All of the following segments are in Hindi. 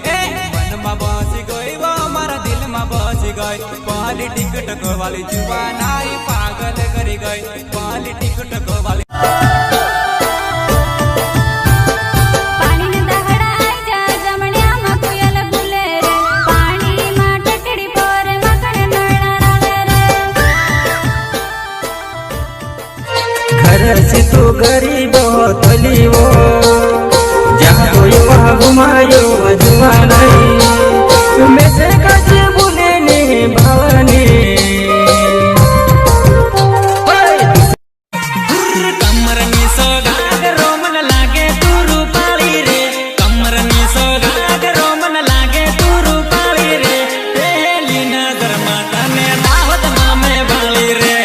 गई मन में बसी गई वो हमारा दिल में बसी गई पहली टिकट को वाली जुबान आई पागल करी गई पहली टिकट को वाली घर से तो गरीब तली वो जहाँ कोई वहाँ घुमायो जुआ नहीं मैं से कचे बोले ने भवानी कमर नी सोगाग रोमन लागे तू रूपाली रे कमर नी सोगाग रोमन लागे तू रूपाली रे पहली नजर माता ने दावत मामे वाली रे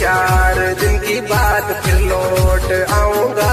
चार दिन की बात फिर लौट आऊंगा।